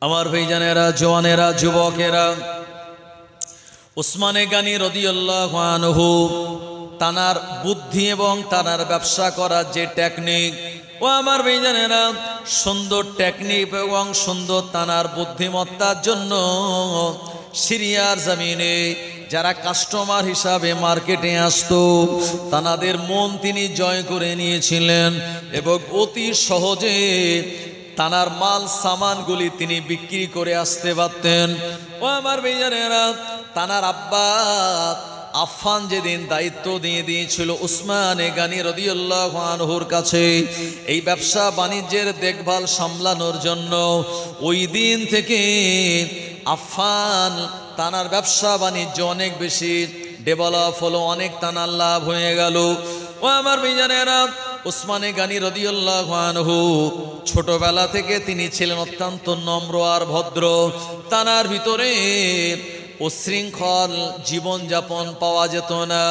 আমার ভাইজানেরা, জওয়ানেরা, যুবকেরা, উসমানে গানী রাদিয়াল্লাহু আনহু তানার বুদ্ধি এবং তানার ব্যবসা করার যে টেকনিক, ও আমার ভাইজানেরা, সুন্দর টেকনিক এবং সুন্দর তানার বুদ্ধিমত্তার জন্য সিরিয়ার জমিনে যারা কাস্টমার হিসাবে মার্কেটে আসতো তানাদের মন তিনি জয় করে নিয়েছিলেন এবং অতি সহজে তানার মাল সামানগুলি তিনি বিক্রি করে আসতে পারতেন। ও আমার ভাইজানেরা, তানার আব্বা আফফান যেদিন দায়িত্ব দিয়ে দিয়েছিল উসমানে গানী রাদিয়াল্লাহু আনহুর কাছে এই ব্যবসা বাণিজ্যের দেখভাল সামলানোর জন্য, ওই দিন থেকে আফফান তানার ব্যবসা বাণিজ্য অনেক বেশি ডেভেলপ হলো, অনেক তানার লাভ হয়ে গেল। ও আমার ভাইজানেরা, উসমানে গানী রাদিয়াল্লাহু আনহু ছোটবেলা থেকে তিনি ছিলেন অত্যন্ত নম্র আর ভদ্র। তানার ভিতরে উশৃঙ্খল জীবনযাপন পাওয়া যেত না।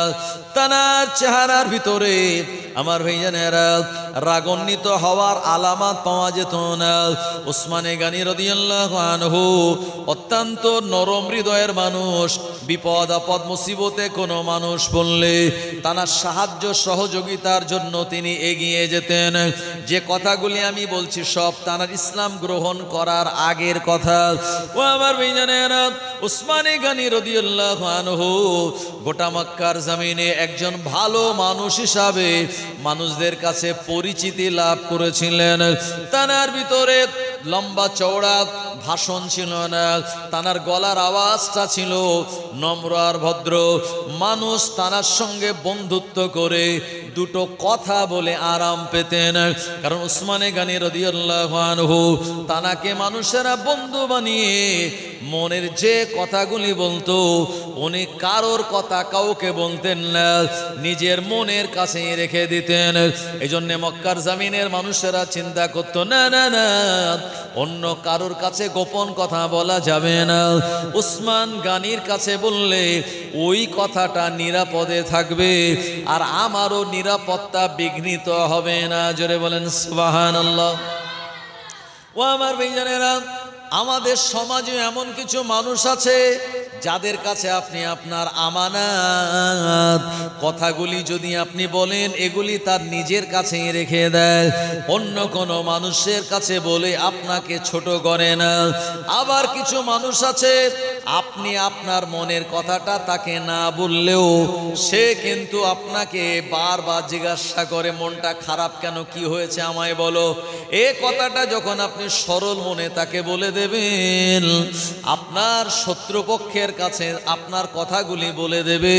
তানার চেহারার ভিতরে আমার ভাইজানেরা রাগান্বিত হওয়ার আলামত পাওয়া যেত না। উসমানে গানী রাদিয়াল্লাহু আনহু অত্যন্ত নরম হৃদয়ের মানুষ। বিপদ আপদ মুসিবতে কোনো মানুষ পড়লে তানার সাহায্য সহযোগিতার জন্য তিনি এগিয়ে যেতেন। যে কথাগুলি আমি বলছি সব তানার ইসলাম গ্রহণ করার আগের কথা। ও আমার ভাইজানেরা, উসমানে গানী রাদিয়াল্লাহু আনহু গোটা মক্কার জমিনে একজন ভালো মানুষ হিসাবে মানুষদের কাছে পরিচিতি লাভ করেছিলেন। তানার ভিতরে লম্বা চওড়া ভাষণ ছিল না, তানার গলার আওয়াজটা ছিল নম্র আর ভদ্র। মানুষ তানার সঙ্গে বন্ধুত্ব করে দুটো কথা বলে আরাম পেতেন, কারণ উসমানে গানী রাদিয়াল্লাহু আনহু তানাকে মানুষেরা বন্ধু বানিয়ে মনের যে কথাগুলি বলতো উনি কারোর কথা কাউকে বলতেন না, নিজের মনের কাছে রেখে দিতেন। এই জন্য মক্কার জমিনের মানুষেরা চিন্তা করতো না না না, অন্য কারোর কাছে গোপন কথা বলা যাবে না, উসমান গানীর কাছে বললে ওই কথাটা নিরাপদে থাকবে আর আমারও নিরাপত্তা বিঘ্নিত হবে না। জোরে বলেন সুবহানাল্লাহ। ও আমার ভাইজানেরা, আমাদের সমাজে এমন কিছু মানুষ আছে যাদের কাছে আপনি আপনার আমানত কথাগুলি যদি আপনি বলেন এগুলি তার নিজের কাছেই রেখে দেয়, অন্য কোনো মানুষের কাছে বলে আপনাকে ছোট করে না। আবার কিছু মানুষ আছে আপনি আপনার মনের কথাটা তাকে না বললেও সে কিন্তু আপনাকে বারবার জিজ্ঞাসা করে মনটা খারাপ কেন, কি হয়েছে আমায় বলো। এ কথাটা যখন আপনি সরল মনে তাকে বলে দেবেন, আপনার শত্রুপক্ষের কাছে আপনার কথাগুলি বলে দেবে,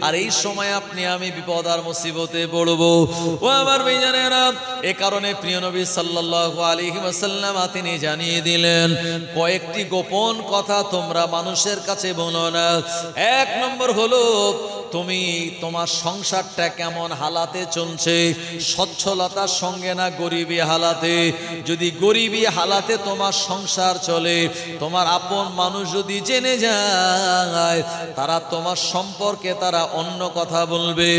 আর এই সময় আপনি আমি বিপদ আর মুসিবতে পড়বো। ও আমার ভাইজানেরা, এ কারণে প্রিয় নবী সাল্লাল্লাহু আলাইহি ওয়াসাল্লাম তিনি জানিয়ে দিলেন কয়েকটি গোপন কথা তোমরা মানুষের কাছে বলো না। এক নম্বর হলো তুমি তোমার সংসারটা কেমন হালাতে চলছে, সচ্ছলতার সঙ্গে না গরিবী হালাতে। যদি গরিবী হালাতে তোমার সংসার চলে, তোমার আপন মানুষ যদি জেনে যায় তারা তোমার সম্পর্কে তারা অন্য কথা বলবে।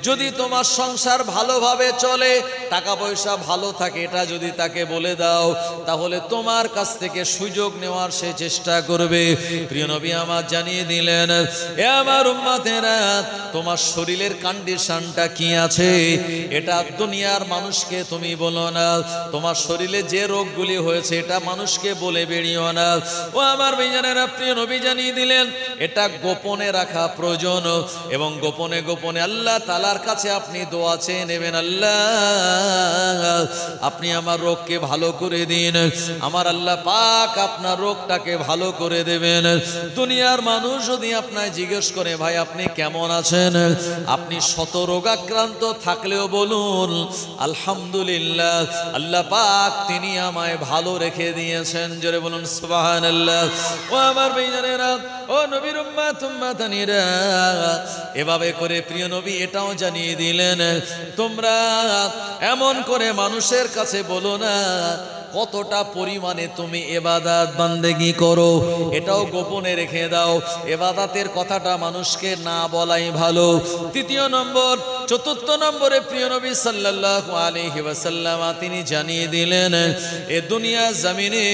যদি তোমার সংসার ভালোভাবে চলে, টাকা পয়সা ভালো থাকে, এটা যদি তাকে বলে দাও তাহলে তোমার কাছ থেকে সুযোগ নেওয়ার সে চেষ্টা করবে। প্রিয় নবী আমার জানিয়ে দিলেন, এ আমার উম্মতেরা, তোমার শরীরের কন্ডিশনটা কি আছে এটা দুনিয়ার মানুষকে তুমি বলো না। তোমার শরীরে যে রোগগুলি হয়েছে এটা মানুষকে বলে বেরিও না। ও আমার ভাইজানেরা, প্রিয় নবী জানিয়ে দিলেন এটা গোপনে রাখা প্রয়োজন এবং গোপনে গোপনে আল্লাহ তাআলার কাছে আপনি দোয়া চেয়ে নেবেন, আল্লাহ আপনি আমার রোগকে ভালো করে দিন। আমার আল্লাহ পাক আপনার রোগটাকে ভালো করে দেবেন। দুনিয়ার মানুষ যদি আপনায় জিজ্ঞেস করে ভাই আপনি কেমন আছেন, আপনি শত রোগাক্রান্ত থাকলেও বলুন আলহামদুলিল্লাহ, আল্লাহ পাক তিনি আমায় ভালো রেখে দিয়েছেন। জোরে বলুন সুবহানাল্লাহ। ও আমার ভাইজানেরা, ও নবীর উম্মত উম্মতানিরা, এভাবে করে প্রিয় নবী এটাও জানিয়ে দিলেন তোমরা এমন করে মানুষের কাছে বলো না কতটা পরিমাণে তুমি ইবাদত বান্দেগি করো, এটাও গোপনে রেখে দাও। ইবাদতের কথাটা মানুষকে না বলাই ভালো। তৃতীয় নম্বর, চতুর্থ নম্বরে প্রিয় নবী সাল্লাল্লাহু আলাইহি ওয়াসাল্লাম তিনি জানিয়ে দিলেন এ দুনিয়া জমিনে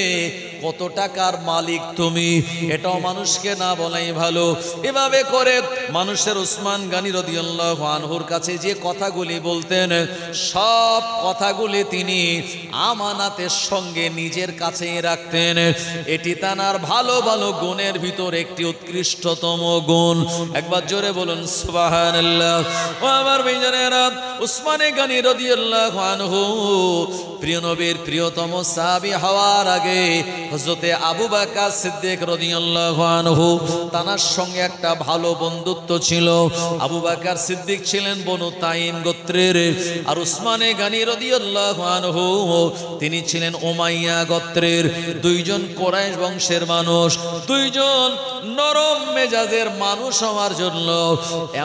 কত টাকার মালিক তুমি, এটাও মানুষকে না বলাই ভালো। এভাবে করে মানুষের উসমান গনি রাদিয়াল্লাহু আনহুর কাছে যে কথাগুলি বলতেন, সব কথাগুলি তিনি আমানাতের সঙ্গে নিজের কাছেই রাখতেন। এটি তার ভালো ভালো গুণের ভিতর একটি উৎকৃষ্টতম গুণ। একবার জোরে বলুন সুবহানাল্লাহ। ও আমার ভাইজানেরা, উসমান গনি রাদিয়াল্লাহু আনহু প্রিয় নবীর প্রিয়তম সাহাবী হওয়ার আগে হযরতে আবু বকর সিদ্দিক রাদিয়াল্লাহু আনহু তার সঙ্গে একটা ভালো বন্ধুত্ব ছিল। আবু বকর সিদ্দিক ছিলেন বনু তাইম গোত্রের, আর উসমান গনি রাদিয়াল্লাহু আনহু তিনি ছিলেন উমাইয়া গোত্রের। দুইজন কুরাইশ বংশের মানুষ, দুইজন নরম মেজাজের মানুষ হওয়ার জন্য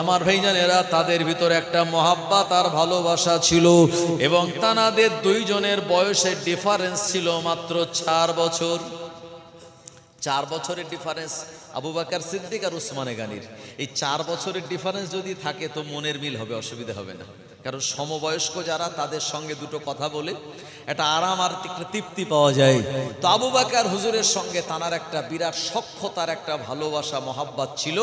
আমার ভাইজানেরা তাদের ভিতরে একটা মহাব্বত আর ভালোবাসা ছিল। এবং তানাদের দুইজনের বয়সের ডিফারেন্স ছিল মাত্র 4 বছর। 4 বছরের ডিফারেন্স আবু বকর সিদ্দিক আর উসমান গনির। এই 4 বছরের ডিফারেন্স যদি থাকে তো মনের মিল হবে, অসুবিধা হবে না। কারণ সমবয়স্ক যারা, তাদের সঙ্গে দুটো কথা বলে একটা আরাম আর একটা তৃপ্তি পাওয়া যায়। তো আবু বকর হুজুরের সঙ্গে তানার একটা বিরাট সখ্যতার একটা ভালোবাসা মহাব্বত ছিল।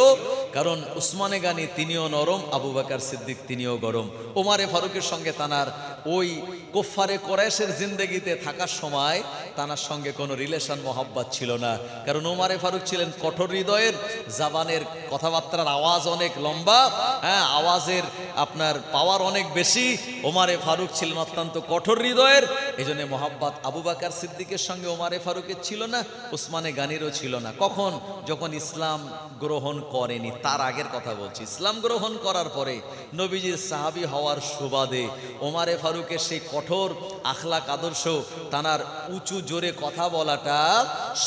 কারণ উসমান গনি তিনিও নরম, আবু বকর সিদ্দিক তিনিও গরম। ওমরে ফারুকের সঙ্গে তানার ওই কুফারে কুরাইশের জিন্দেগিতে থাকার সময় তানার সঙ্গে কোনো রিলেশন মহাব্বত ছিল না। কারণ ওমরে ফারুক ছিলেন কঠোর হৃদয়ের, জাবানের কথাবার্তার আওয়াজ অনেক লম্বা, হ্যাঁ আওয়াজের আপনার পাওয়ার অনেক বেশি। ওমরে ফারুক ছিলেন অত্যন্ত কঠোর হৃদয়ের। এই জন্য মহাব্বত আবু বকর সিদ্দিকের সঙ্গে ওমরে ফারুকের ছিল না, উসমান গনিরও ছিল না। কখন? যখন ইসলাম গ্রহণ করেনি, তার আগের কথা বলছি। ইসলাম গ্রহণ করার পরে নবীজির সাহাবী হওয়ার সুবাদে ওমরে ফারুকের সেই কঠোর আখলাক আদর্শ, তানার উঁচু জোরে কথা বলাটা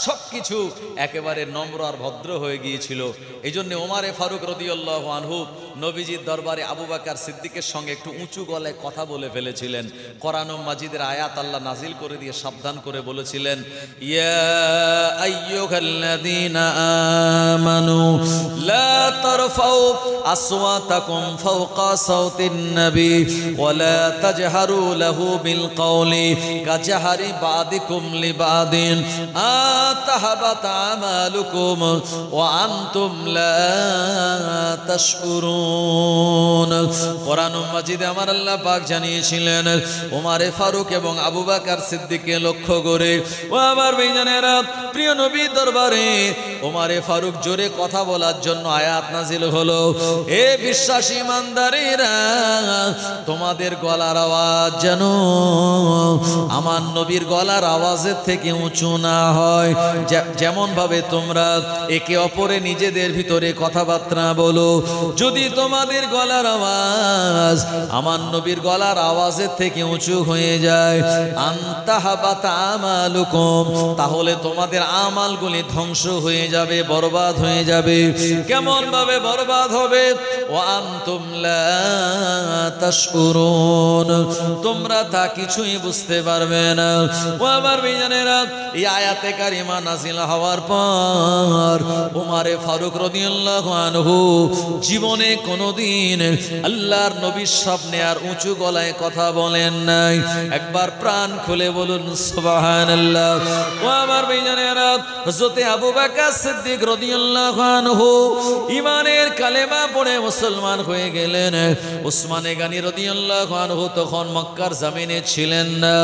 সবকিছু একেবারে নম্র আর ভদ্র হয়ে গিয়েছিল। এই জন্য ওমরে ফারুক রাদিয়াল্লাহু আনহু নবীজির দরবারে আবু বকর সিদ্দিকের সঙ্গে একটু উঁচু গলায় কথা বলে ফেলেছিলেন। কোরআন মাজিদের আয়াত আল্লাহ নাজিল করে দিয়ে সাবধান করে বলেছিলেন, ইয়া আইয়ুহাল্লাযীনা আমানু লা তারফাউ আসওয়াতাকুম ফাওকা সাওতিন নবী ওয়া লা তাজহারু লাহু বিল কওলি কাজহারি বাদিকুম লিবাদিন আতাহাবাত আমালুকুম ওয়া আনতুম লা তাশউরুন। কোরআন মাজিদে আমার আল্লাহ পাক জানিয়েছিলেন ওমরে ফারুক এবং আবু বকর সিদ্দিককে লক্ষ্য করে, ও আমার ভাইজানেরা, প্রিয় নবীর দরবারে ওমরে ফারুক জোরে কথা বলার জন্য আয়াত নাজিল হলো, হে বিশ্বাসী ইমানদারেরা, তোমাদের গলার আওয়াজ যেন আমার নবীর গলার আওয়াজের থেকে উঁচু না হয়। যেমন ভাবে তোমরা একে অপরে নিজেদের ভিতরে কথাবার্তা বলো, যদি তোমাদের গলার আওয়াজ আমার নবীর গলার আওয়াজের থেকে উঁচু হয়ে যায়, আনতাহাবাত আমালুকুম, তাহলে তোমাদের আমালগুলি ধ্বংস হয়ে যাবে, বরবাদ হয়ে যাবে। কেমন ভাবে বরবাদ হবে? ও আনতুম লা তাশউরুন, তোমরা তা কিছুই বুঝতে পারবে না। ও আমার ভাইজানেরা, এই আয়াতে কারিমা নাজিল হওয়ার পর ওমরে ফারুক রাদিয়াল্লাহু আনহু জীবনে কোনোদিন আল্লাহর নবীর সামনে আর উঁচু গলায় কথা বলেন নাই। একবার প্রাণ খুলে বলুন সুবহানাল্লাহ। ও আমার ভাইজানেরা, হযরতে আবু বকর সিদ্দিক রাদিয়াল্লাহু আনহু ঈমানের কালেমা পড়ে মুসলমান হয়ে গেলেন। উসমান গনি রাদিয়াল্লাহু আনহু তখন মক্কার জমিনে ছিলেন না,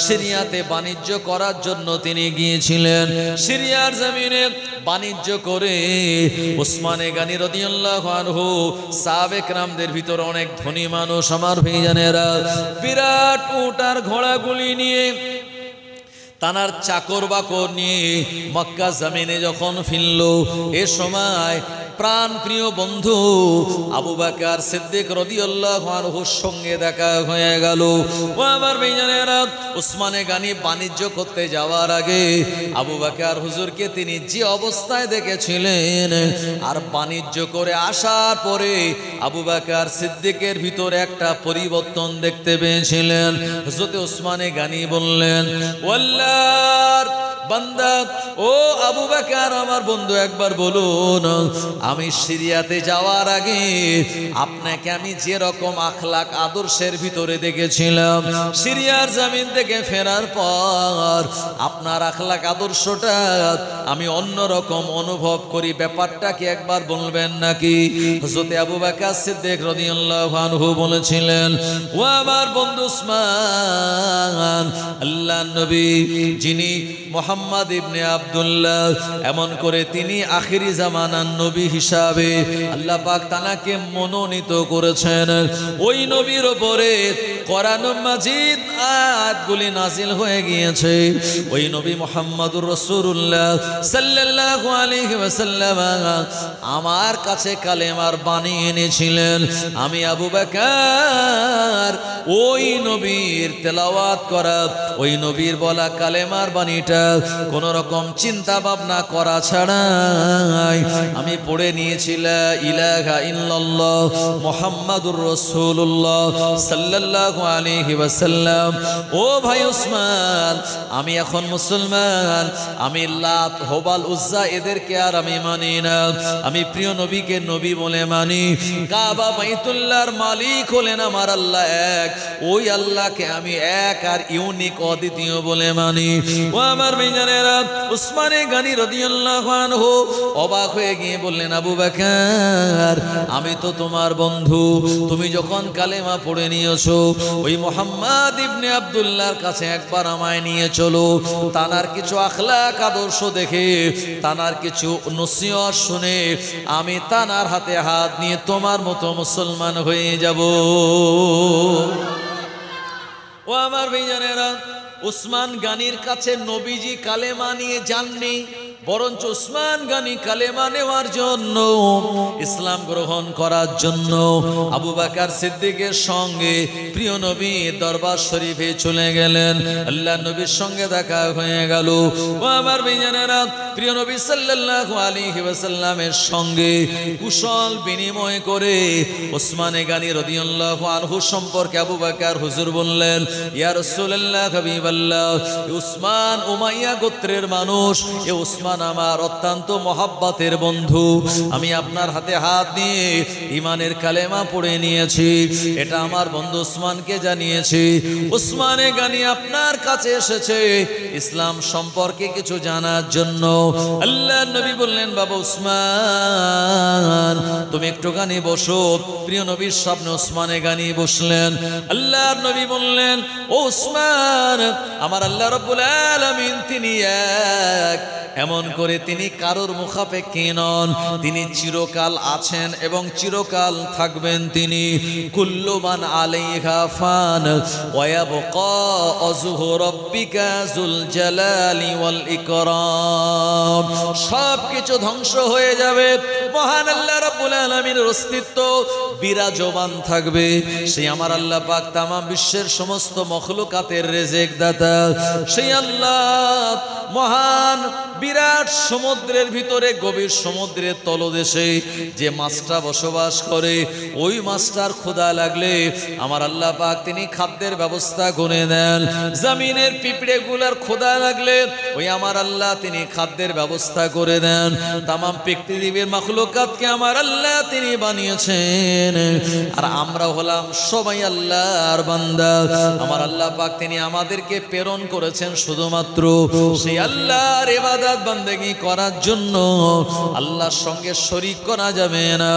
সিরিয়াতে বাণিজ্য করার জন্য তিনি গিয়েছিলেন। সিরিয়ার জমিনে বাণিজ্য করে উসমান গনি রাদিয়াল্লাহু আনহু সাহাবে কেরামদের ভিতর অনেক ধনী মানুষ, আমার ভাইজানেরা, বিরাট উট আর ঘোড়াগুলি নিয়ে, তানার চাকর বাকর নিয়ে মক্কা জমিনে যখন ফিরল, এ সময় প্রাণ প্রিয় বন্ধু আবু বকর সিদ্দিক রাদিয়াল্লাহু আনহুর সঙ্গে দেখা হয়ে গেল। ও আমার ভাইজানেরা, উসমান গনি বাণিজ্য করতে যাওয়ার আগে আবু বকর হুজুরকে তিনি যে অবস্থায় দেখেছিলেন, আর বাণিজ্য করে আসার পরে আবু বকর সিদ্দিকের ভিতরে একটা পরিবর্তন দেখতে পেয়েছিলেন। হযরত উসমান গনি বললেন, ওয়াল্লাহ বান্দা, ও আবু বকর আমার বন্ধু, একবার বলুন আমি সিরিয়াতে যাওয়ার আগে আপনাকে আমি যে রকম আখলাক আদর্শের ভিতরে দেখেছিলাম, সিরিয়ার জমিন থেকে ফেরার পর আপনার আখলাক আদর্শটা আমি অন্যরকম অনুভব করি। ব্যাপারটা কি একবার বলবেন নাকি? হযরত আবু বকর সিদ্দিক রাদিয়াল্লাহু আনহু বলেছিলেন, ও আমার বন্ধু উসমান, আল্লাহর নবী যিনি মুহাম্মদ ইবনে আব্দুল্লাহ, এমন করে তিনি আখিরি জামানার নবী হিসাবে আল্লাহ পাক তাকে মনোনীত করেছেন। ওই নবীর উপরে কোরআনুল মাজিদ আয়াতগুলি নাজিল হয়ে গিয়েছে। ওই নবী মুহাম্মদুর রাসূলুল্লাহ সাল্লাল্লাহু আলাইহি ওয়াসাল্লাম আমার কাছে কালেমার বাণী এনেছিলেন। আমি আবু বকর ওই নবীর তেলাওয়াত করা, ওই নবীর বলা কালেমার বাণীটা কোন রকম চিন্তা ভাবনা করা ছাড়াই আমি পড়ে নিয়েছি লা ইলাহা ইল্লাল্লাহ মুহাম্মাদুর রাসূলুল্লাহ সাল্লাল্লাহু আলাইহি ওয়াসাল্লাম। ও ভাই উসমান, আমি এখন মুসলমান, আমি লাত হুবাল উজ্জা এদেরকে আর আমি মানি না, আমি প্রিয় নবীকে নবী বলে মানি। কাবা বাইতুল্লাহর মালিক হলেন আমার আল্লাহ এক, ওই আল্লাহকে আমি এক আর ইউনিক অদ্বিতীয় বলে মানি। ও আমার ভাইজানেরা, উসমানে গানী রাদিয়াল্লাহু আনহু অবাক হয়ে গিয়ে বললেন, আবু বকর আমি তো তোমার বন্ধু, তুমি যখন কালেমা পড়ে নিয়েছো ওই মুহাম্মদ ইবনে আব্দুল্লাহর কাছে একবার আমায় নিয়ে চলো, তানার কিছু আখলাক আদর্শ দেখে, তানার কিছু নসিহত শুনে আমি তানার হাতে হাত নিয়ে তোমার মতো মুসলমান হয়ে যাব। ও আমার ভাইজানেরা, উসমান গানীর কাছে নবীজি কালেমা নিয়ে যাননি, বরঞ্চ উসমান গানী কালেমা নেওয়ার জন্য, ইসলাম গ্রহণ করার জন্য আবু বকর সিদ্দিকের সঙ্গে প্রিয় নবী দরবার শরীফে চলে গেলেন। আল্লাহ নবীর সঙ্গে দেখা হয়ে গেল। ও আমার ভাইজানেরা, প্রিয় নবী সাল্লাল্লাহু আলাইহি ওয়াসাল্লামের সঙ্গে কুশল বিনিময় করে উসমানে গানী রাদিয়াল্লাহু আনহু সম্পর্কে আবু বকর হুজুর বললেন, ইয়া রাসূলুল্লাহ হাবিবাল্লাহ, উসমান উমাইয়া গোত্রের মানুষ, এ উসমান আমার অত্যন্ত মহাব্বতের বন্ধু, আমি আপনার হাতে হাত দিয়ে ঈমানের কালেমা পড়ে নিয়েছি, এটা আমার বন্ধু উসমানকে জানিয়েছি। উসমানে গানী আপনার কাছে এসেছে ইসলাম সম্পর্কে কিছু জানার জন্য। আল্লাহর নবী বললেন, বাবা উসমান তুমি একটুখানি বসো। প্রিয় নবীর সামনে উসমানে গানী বসলেন। আল্লাহর নবী বললেন, ও উসমান, আমার আল্লাহ রাব্বুল আলামিন তিনি এক, এমন করে তিনি কারোর মুখাপেক্ষী নন, তিনি চিরকাল আছেন এবং চিরকাল থাকবেন। তিনি কুল্লু মান আলাইহা ফান ওয়া ইয়াবকা ওয়াজহু রাব্বিকা যুল জালালি ওয়াল ইকরাম, সব কিছু ধ্বংস হয়ে যাবে, মহান আল্লাহ রাব্বুল আলামিনের অস্তিত্ব বিরাজমান থাকবে। সেই আমার আল্লাহ পাক তামাম বিশ্বের সমস্ত মখলুকাতের রিজিক দাতা, সেই আল্লাহ মহান বিরাট সমুদ্রের ভিতরে, গভীর সমুদ্রের তলদেশে যে মাছটা বসবাস করে, ওই মাছটার ক্ষুধা লাগলে আমার আল্লাহ পাক তিনি খাদ্যের ব্যবস্থা করে দেন। জমিনের পিঁপড়েগুলার ক্ষুধা লাগলে ওই আমার আল্লাহ তিনি খাদ্যের ব্যবস্থা করে দেন। তামাম পৃথিবীর মাখলুকাতকে আমার আল্লাহ তিনি বানিয়েছেন, আর আমরা হলাম সবাই আল্লাহর বান্দা। আমার আল্লাহ পাক তিনি আমাদেরকে প্রেরণ করেছেন শুধুমাত্র সেই আল্লাহর ইবাদত বান্দেগি করার জন্য, আল্লাহর সঙ্গে শরীক করা যাবে না।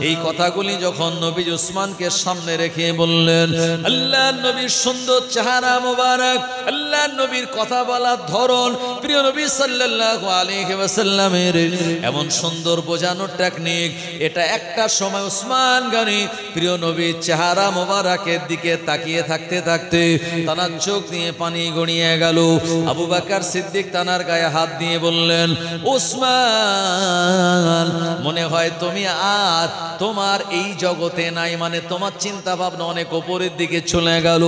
এই কথাগুলি যখন নবী উসমানকে সামনে রেখে বললেন, আল্লাহর নবীর সুন্দর চেহারা মোবারক, আল্লাহর নবীর কথা বলার ধরন, প্রিয় নবী সাল্লাল্লাহু আলাইহি ওয়াসাল্লামের এমন সুন্দর বোঝানোর টেকনিক, এটা একটা সময় উসমান গানী প্রিয় নবীর চেহারা মোবারকের দিকে তাকিয়ে থাকতে থাকতে তার চোখ দিয়ে পানি গড়িয়ে গেল। আবু বকর সিদ্দিক তার গায়ে হাত দিয়ে বললেন, উসমান মনে হয় তুমি আর তোমার এই জগতে নাই, মানে তোমার চিন্তা ভাবনা অনেক উপরের দিকে চলে গেল।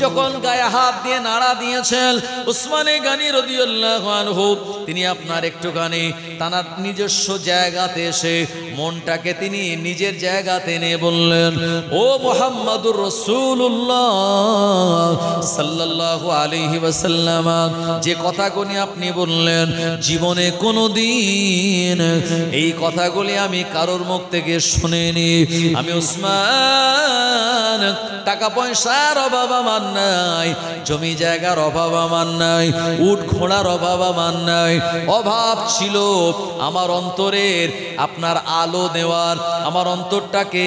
যখন গায়ে হাত দিয়ে নাড়া দিয়েছেন উসমানে গানী রাদিয়াল্লাহু আনহু, তিনি আপনার একটুখানি তার নিজস্ব জায়গাতে এসে মনটাকে তিনি নিজের জায়গাতে নিয়ে বললেন, ও মুহাম্মাদুর রাসূলুল্লাহ সাল্লাল্লাহু আলাইহি ওয়াসাল্লাম, যে কথাগুলি আপনি বললেন বললেন, জীবনে কোনোদিন এই কথাগুলি আমি কারোর মুখ থেকে শুনিনি। আমি উসমান, টাকা পয়সার অভাব আমার নাই, জমি জায়গার অভাব আমার নাই, উট ঘোড়ার অভাব আমার নাই। অভাব ছিল আমার অন্তরের আপনার আলো দেওয়ার, আমার অন্তরটাকে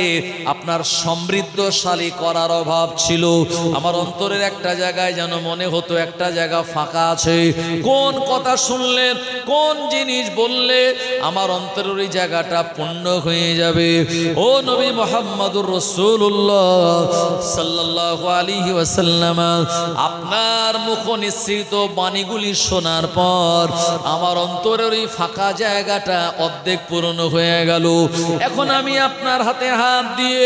আপনার সমৃদ্ধশালী করার অভাব ছিল। আমার অন্তরের একটা জায়গায় যেন মনে হতো একটা জায়গা ফাঁকা আছে। কোন কথা শুনলে, কোন জিনিস বললে আমার অন্তরের ওই জায়গাটা পূর্ণ হয়ে যাবে। ও নবী মুহাম্মদুর রাসূলুল্লাহ সাল্লাল্লাহু আলাইহি ওয়াসাল্লাম, আপনার মুখ নিঃসৃত বাণীগুলি শোনার পর আমার অন্তরের ওই ফাঁকা জায়গাটা অর্ধেক পূর্ণ হয়ে গেল। এখন আমি আপনার হাতে হাত দিয়ে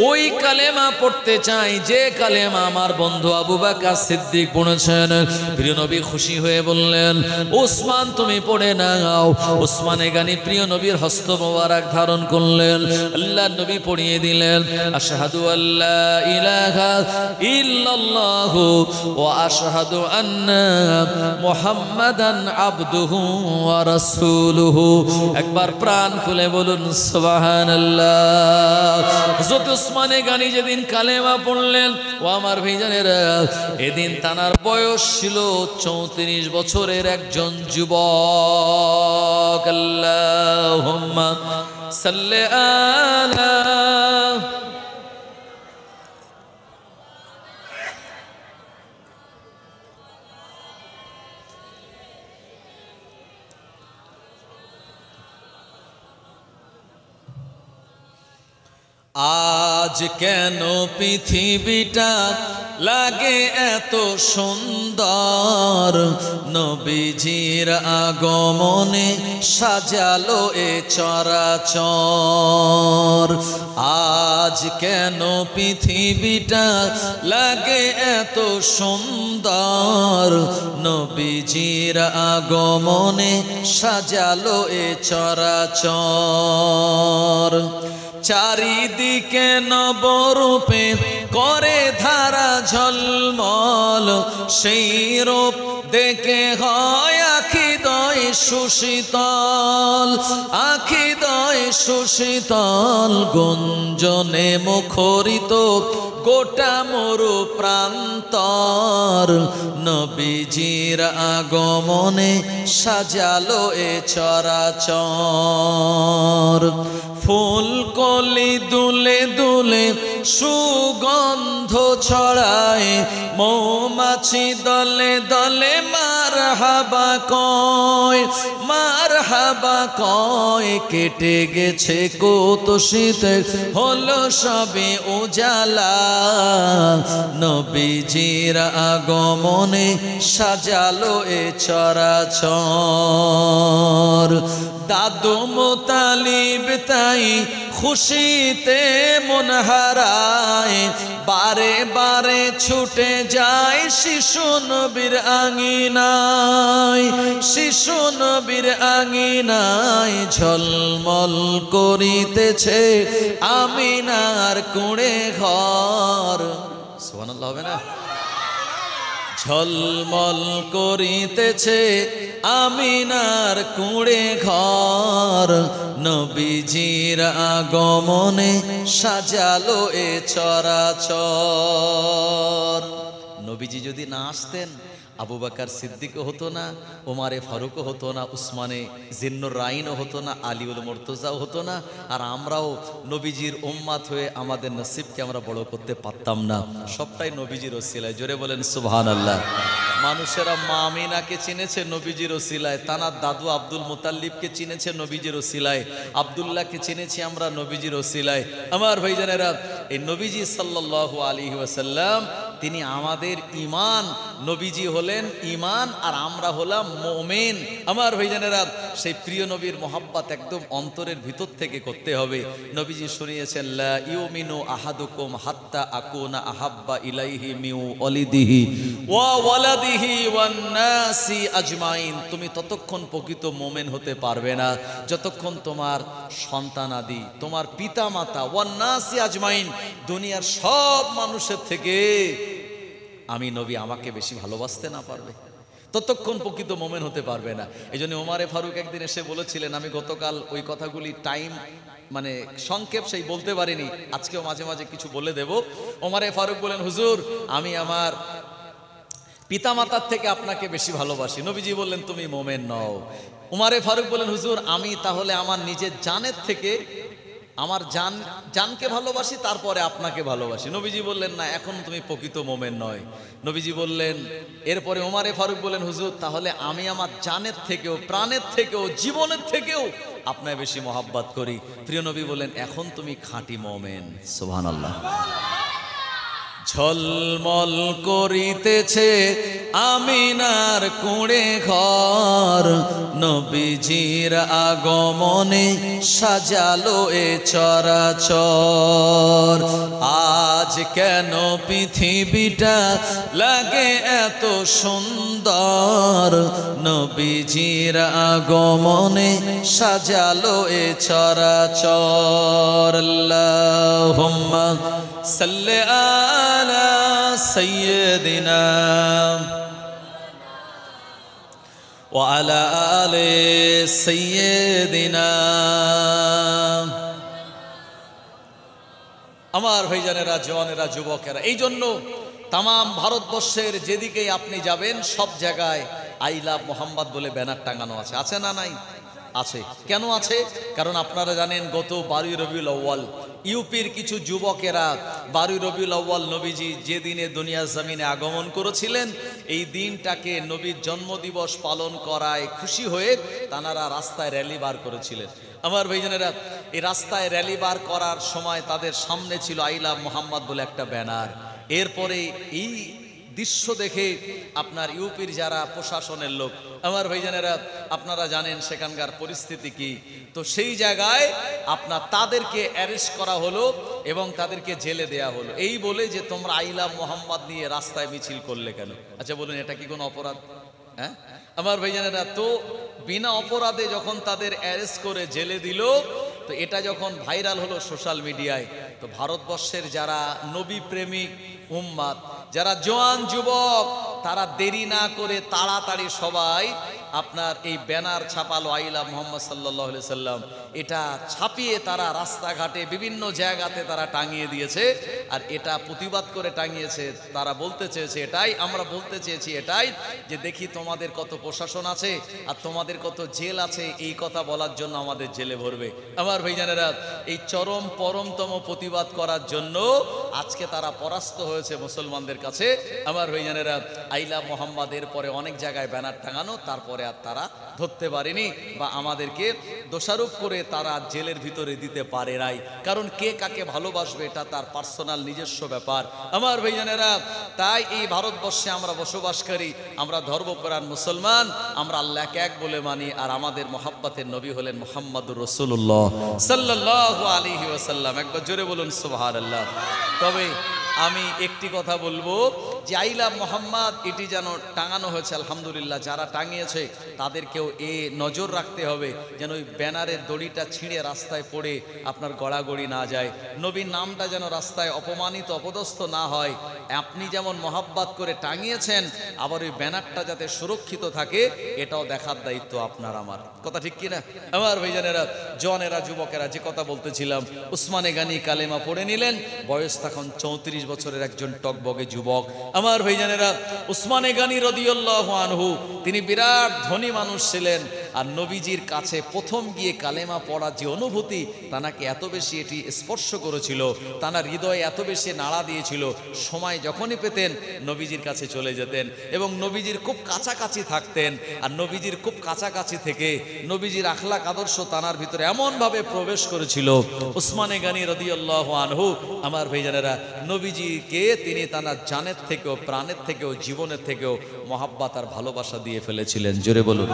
ওই কালেমা পড়তে চাই যে কালেমা আমার বন্ধু আবু বকর সিদ্দিক পড়েছেন। প্রিয় নবী খুশি হয়ে বললেন, উসমান তুমি পড়ে নাও। উসমানে গানি প্রিয় নবীর হস্ত মোবারক ধারণ করলেন, আল্লাহর নবী পড়িয়ে দিলেন, আশহাদু আল্লা ইলাহা ইল্লাল্লাহু ওয়া আশহাদু আন্না মুহাম্মাদান আবদুহু ওয়া রাসূলুহু। একবার প্রাণ খুলে বলুন সুবহানাল্লাহ। হযরত উসমানে গানি যেদিন কালেমা পড়লেন, ও আমার ভাইজানেরা, এদিন তানার বয়স ছিল 34 বছরের একজন যুবক। আল্লাহুম্মা সাল্লি আলা। আজ কেন পৃথিবীটা লাগে এত সুন্দর, নবীজির আগমনে সাজালো এ চরাচর। আজ কেন পৃথিবীটা লাগে এত সুন্দর, নবীজির আগমনে সাজালো এ চরাচর। চারিদিকে নবরূপে করে ধারা ঝলমল, সেই রূপ দেখে হয় আখিদয় সুশীতল, আখিদয় সুশীতল। গুঞ্জনে মুখরিত গোটা মরু প্রান্তর, নবীজির আগমনে সাজালো এ চরাচর। ফুল কলি দুলে দুলে সুগন্ধ ছড়ায়, মৌমাছি দলে দলে মারহাবা কয়, মারহাবা কয়। কেটে গেছে কত শীত, হলো সবে উজালা, নবীজির আগমনে সাজালো এ চরাচর। দাদু মুতালিব তাই খুশিতে মন হারায়, বারে বারে ছুটে যায় শিশু নবীর আঙিনায়, শিশু নবীর আঙিনায়। ঝলমল করিতেছে আমিনার কুঁড়ে ঘর। সুবহানাল্লাহ হবে না? ঝলমল করিতেছে আমিনার কুঁড়ে ঘর, নবীজির আগমনে সাজালো এ চরাচর। নবীজি যদি না আসতেন, আবু বকর সিদ্দিকও হতো না, ওমারে ফারুকও হতো না, উসমানে জিন্নুর রাইনও হতো না, আলীউল মুর্তজাও হতো না, আর আমরাও নবীজির উম্মাত হয়ে আমাদের নসিবকে আমরা বড় করতে পারতাম না। সবটাই নবীজির ওসিলায়। জোরে বলেন সুবহানাল্লাহ। মানুষেরা মা আমিনাকে চিনেছে নবীজির ওসিলায়, তানার দাদু আব্দুল মুতাল্লিবকে চিনেছে নবীজির ওসিলায়, আব্দুল্লাহকে চিনেছি আমরা নবীজির ওসিলায়। আমার ভাইজানেরা, এই নবীজি সাল্লাল্লাহু আলাইহি ওয়াসাল্লাম তিনি আমাদের ঈমান। নবীজি হলেন ঈমান আর আমরা হলাম মুমিন। আমার ভাইজানেরা, সেই প্রিয় নবীর মোহাব্বত একদম অন্তরের ভিতর থেকে করতে হবে। নবীজি শুনিয়েছেন, লা ইউমিনু আহাদুকুম হাত্তা আকুনা আহাব্বা ইলাইহি মিন ওয়ালিদিহি ওয়া ওয়ালাদিহি ওয়ান নাসি আজমাইন। তুমি ততক্ষণ প্রকৃত মুমিন হতে পারবে না যতক্ষণ তোমার সন্তানাদি, তোমার পিতা মাতা, ওয়ান নাসি আজমাইন, দুনিয়ার সব মানুষের থেকে আমি নবী আমাকে বেশি ভালোবাসতে না পারবে। ততক্ষণ প্রকৃত মোমেন হতে পারবে না। এই জন্য ওমারে ফারুক একদিন এসে বলেছিলেন, আমি গতকাল ওই কথাগুলি টাইম মানে সংক্ষেপ সেই বলতে পারিনি, আজকেও মাঝে মাঝে কিছু বলে দেব। ওমারে ফারুক বলেন, হুজুর আমি আমার পিতামাতার থেকে আপনাকে বেশি ভালোবাসি। নবীজি বললেন, তুমি মোমেন নও। উমারে ফারুক বলেন, হুজুর আমি তাহলে আমার নিজের জানের থেকে আমার জানকে ভালোবাসি, তারপরে আপনাকে ভালোবাসি। নবীজি বললেন, না এখন তুমি প্রকৃত মোমেন নয়। নবীজি বললেন, এরপরে উমারে ফারুক বলেন, হুজুর তাহলে আমি আমার জানের থেকেও, প্রাণের থেকেও, জীবনের থেকেও আপনায় বেশি মহাব্বত করি। প্রিয় নবী বলেন, এখন তুমি খাঁটি মোমেন। সুবহানাল্লাহ। ঝলমল করিতেছে আমিনার কুঁড়ে ঘর, নবীজির আগমনে সাজালো এ চরাচর। আজ কেন পৃথিবীটা লাগে এত সুন্দর, নবীজির আগমনে সাজালো এ চরাচর। আল্লাহুম্মা সাল্লি আলা সাইয়্যিদিনা ওয়া আলা আলি সাইয়্যিদিনা। আমার ভাইজানেরা, জওয়ানেরা, যুবকেরা, এই জন্য তাম ভারতবর্ষের যেদিকেই আপনি যাবেন সব জায়গায় আই লাভ মোহাম্মদ বলে ব্যানার টাঙানো আছে। আছে না নাই? আছে। কেন আছে? কারণ আপনারা জানেন গত 12 রবিউল আউয়াল ইউপির কিছু যুবকেরা 12 রবিউল আউয়াল নবীজি যে দিনে দুনিয়ার জমিনে আগমন করেছিলেন, এই দিনটাকে নবীর জন্মদিবস পালন করায় খুশি হয়ে তানারা রাস্তায় র্যালি বার করেছিলেন। আমার ভাইজানেরা, এই রাস্তায় র্যালি বার করার সময় তাদের সামনে ছিল আই লাভ মোহাম্মদ বলে একটা ব্যানার। এরপরে এই দৃশ্য দেখে আপনার ইউপির যারা প্রশাসনের লোক, আমার ভাইজানেরা আপনারা জানেন সেখানকার পরিস্থিতি কি, তো সেই জায়গায় আপনার তাদেরকে অ্যারেস্ট করা হলো এবং তাদেরকে জেলে দেয়া হলো, এই বলে যে তোমরা আই লাভ মোহাম্মদ নিয়ে রাস্তায় মিছিল করলে কেন? আচ্ছা বলুন, এটা কি কোনো অপরাধ? হ্যাঁ আমার ভাইজানেরা, তো বিনা অপরাধে যখন তাদের অ্যারেস্ট করে জেলে দিল, তো এটা যখন ভাইরাল হলো সোশ্যাল মিডিয়ায়, তো ভারতবর্ষের যারা নবী প্রেমিক উম্মাত, যারা জওয়ান যুবক, তারা দেরি না করে তাড়াতাড়ি সবাই আপনার এই ব্যানার ছাপালো আই লাভ মুহাম্মদ সাল্লাল্লাহু আলাইহি সাল্লাম। এটা ছাপিয়ে তারা রাস্তাঘাটে বিভিন্ন জায়গাতে তারা টাঙিয়ে দিয়েছে। আর এটা প্রতিবাদ করে টাঙিয়েছে, তারা বলতে চেয়েছে এটাই, আমরা বলতে চেয়েছি এটাই, যে দেখি তোমাদের কত প্রশাসন আছে আর তোমাদের কত জেল আছে, এই কথা বলার জন্য আমাদের জেলে ভরবে। আমার ভাইজানেরা, এই চরম পরমতম প্রতিবাদ করার জন্য আজকে তারা পরাস্ত হয়েছে মুসলমানদের কাছে। আমার ভাইজানেরা, আই লাভ মুহাম্মদের পরে অনেক জায়গায় ব্যানার টাঙানো, তারপরে আর তারা ধরতে পারেনি বা আমাদেরকে দোষারোপ করে তারা জেলের ভিতরে দিতে পারে নাই। কারণ কে কাকে ভালোবাসবে এটা তার পার্সোনাল নিজস্ব ব্যাপার। আমার ভাইজানেরা, তাই এই ভারতবর্ষে আমরা বসবাসকারী, আমরা ধর্মপ্রাণ মুসলমান, আমরা আল্লাহকে এক বলে মানি, আর আমাদের মহাব্বতের নবী হলেন মুহাম্মদুর রাসূলুল্লাহ সাল্লাল্লাহু আলাইহি ওয়াসাল্লাম। একবার জোরে বলুন সুবহানাল্লাহ। তবে আমি একটি কথা বলবো, যে আই লাভ মোহাম্মদ এটি যেন টাঙানো হয়েছে, আলহামদুলিল্লাহ, যারা টাঙিয়েছে তাদেরকেও এ নজর রাখতে হবে যেন ওই ব্যানারের দড়িটা ছিঁড়ে রাস্তায় পড়ে আপনার গড়াগড়ি না যায়, নবীর নামটা যেন রাস্তায় অপমানিত অপদস্থ না হয়। আপনি যেমন মহাব্বত করে টাঙিয়েছেন, আবার ওই ব্যানারটা যাতে সুরক্ষিত থাকে এটাও দেখার দায়িত্ব আপনার আমার। কথা ঠিক কিনা? আমার ভাইজানেরা, জওয়ানেরা, যুবকেরা, যে কথা বলতেছিলাম, উসমানে গানি কালেমা পড়ে নিলেন, বয়স তখন 34 বছরের একজন টকবগে যুবক। আমার ভাইজানেরা, উসমানে গানি রাদিয়াল্লাহু আনহু তিনি বিরাট ধনী মানুষ ছিলেন, আর নবীজির কাছে প্রথম গিয়ে কালেমা পড়ার যে অনুভূতি, তানাকে এত বেশি এটি স্পর্শ করেছিল, তানার হৃদয়ে এত বেশি নাড়া দিয়েছিল, সময় যখনই পেতেন নবীজির কাছে চলে যেতেন এবং নবীজির খুব কাছাকাছি থাকতেন। আর নবীজির খুব কাছাকাছি থেকে নবীজির আখলাক আদর্শ তানার ভিতরে এমনভাবে প্রবেশ করেছিল, উসমানে গানি রাদিয়াল্লাহু আনহু আমার ভাইজানেরা নবীজিকে তিনি তানার জানের থেকেও, প্রাণের থেকেও, জীবনের থেকেও মহাব্বত আর ভালোবাসা দিয়ে ফেলেছিলেন। জোরে বলুন।